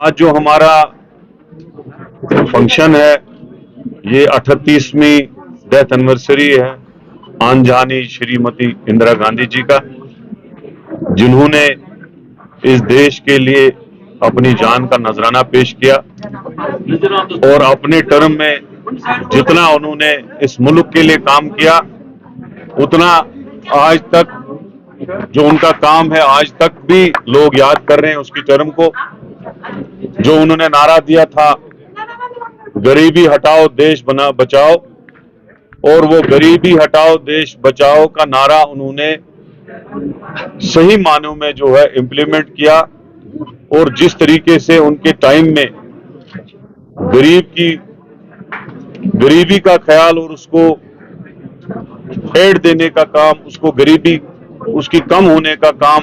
आज जो हमारा फंक्शन है ये 38वीं डेथ एनिवर्सरी है आन जानी श्रीमती इंदिरा गांधी जी का, जिन्होंने इस देश के लिए अपनी जान का नजराना पेश किया और अपने टर्म में जितना उन्होंने इस मुल्क के लिए काम किया उतना आज तक जो उनका काम है आज तक भी लोग याद कर रहे हैं उसकी टर्म को। जो उन्होंने नारा दिया था गरीबी हटाओ देश बना बचाओ, और वो गरीबी हटाओ देश बचाओ का नारा उन्होंने सही मानों में जो है इम्प्लीमेंट किया। और जिस तरीके से उनके टाइम में गरीबी का ख्याल और उसको एड देने का काम, उसको गरीबी उसकी कम होने का काम,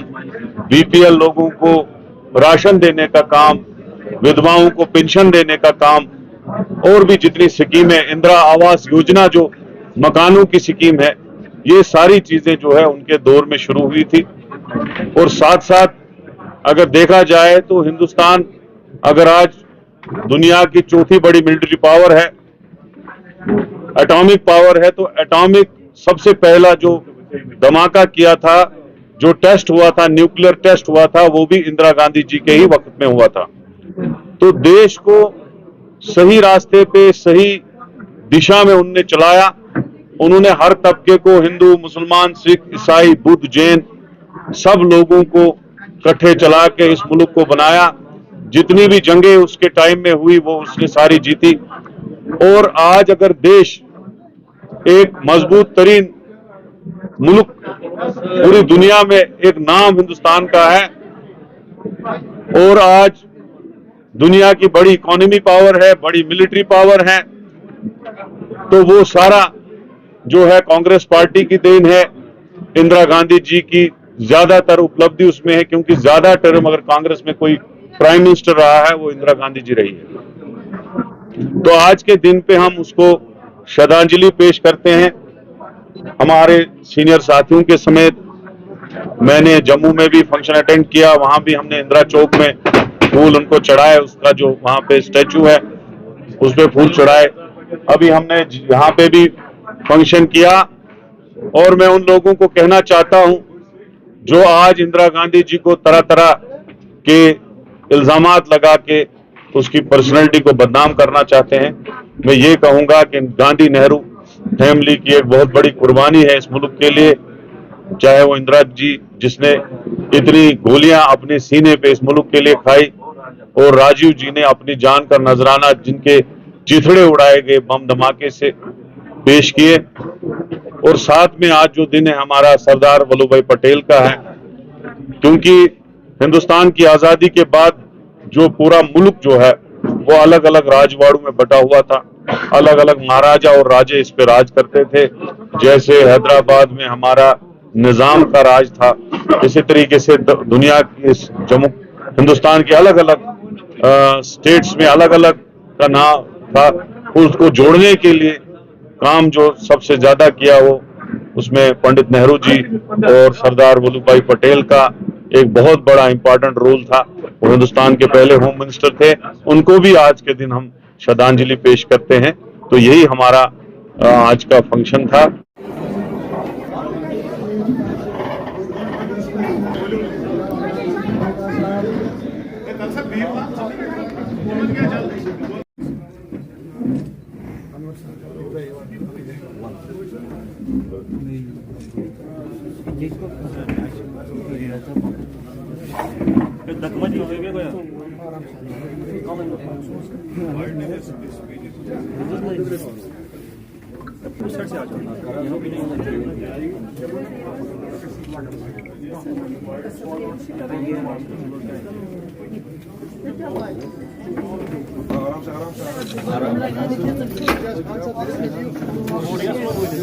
बीपीएल लोगों को राशन देने का काम, विधवाओं को पेंशन देने का काम, और भी जितनी स्कीमें, इंदिरा आवास योजना जो मकानों की स्कीम है, ये सारी चीजें जो है उनके दौर में शुरू हुई थी। और साथ साथ अगर देखा जाए तो हिंदुस्तान अगर आज दुनिया की चौथी बड़ी मिलिट्री पावर है, एटॉमिक पावर है, तो एटॉमिक सबसे पहला जो धमाका किया था, जो टेस्ट हुआ था, न्यूक्लियर टेस्ट हुआ था, वो भी इंदिरा गांधी जी के ही वक्त में हुआ था। तो देश को सही रास्ते पे सही दिशा में उन्होंने चलाया। उन्होंने हर तबके को, हिंदू, मुसलमान, सिख, ईसाई, बुद्ध, जैन, सब लोगों को इकट्ठे चला के इस मुल्क को बनाया। जितनी भी जंगें उसके टाइम में हुई वो उसने सारी जीती। और आज अगर देश एक मजबूत तरीन मुल्क पूरी दुनिया में एक नाम हिंदुस्तान का है, और आज दुनिया की बड़ी इकोनॉमी पावर है, बड़ी मिलिट्री पावर है, तो वो सारा जो है कांग्रेस पार्टी की देन है। इंदिरा गांधी जी की ज्यादातर उपलब्धि उसमें है, क्योंकि ज्यादा टर्म अगर कांग्रेस में कोई प्राइम मिनिस्टर रहा है वो इंदिरा गांधी जी रही है। तो आज के दिन पे हम उसको श्रद्धांजलि पेश करते हैं हमारे सीनियर साथियों के समेत। मैंने जम्मू में भी फंक्शन अटेंड किया, वहां भी हमने इंदिरा चौक में फूल उनको चढ़ाए, उसका जो वहां पे स्टैचू है उस पे फूल चढ़ाए। अभी हमने यहाँ पे भी फंक्शन किया। और मैं उन लोगों को कहना चाहता हूं जो आज इंदिरा गांधी जी को तरह तरह के इल्जामात लगा के उसकी पर्सनैलिटी को बदनाम करना चाहते हैं, मैं ये कहूंगा कि गांधी नेहरू फैमिली की एक बहुत बड़ी कुर्बानी है इस मुल्क के लिए। चाहे वो इंदिरा जी जिसने इतनी गोलियां अपने सीने पे इस मुल्क के लिए खाई, और राजीव जी ने अपनी जान का नजराना जिनके चिथड़े उड़ाए गए बम धमाके से पेश किए। और साथ में आज जो दिन है हमारा सरदार वल्लभ भाई पटेल का है, क्योंकि हिंदुस्तान की आजादी के बाद जो पूरा मुल्क जो है वो अलग अलग राजवाड़ों में बटा हुआ था, अलग अलग महाराजा और राजे इस पे राज करते थे। जैसे हैदराबाद में हमारा निजाम का राज था, इसी तरीके से दुनिया की जम्मू हिंदुस्तान के अलग अलग स्टेट्स में अलग अलग का नाम था। उसको जोड़ने के लिए काम जो सबसे ज्यादा किया वो उसमें पंडित नेहरू जी और सरदार वल्लभ भाई पटेल का एक बहुत बड़ा इंपॉर्टेंट रोल था। वो हिंदुस्तान के पहले होम मिनिस्टर थे, उनको भी आज के दिन हम श्रद्धांजलि पेश करते हैं। तो यही हमारा आज का फंक्शन था। आराम से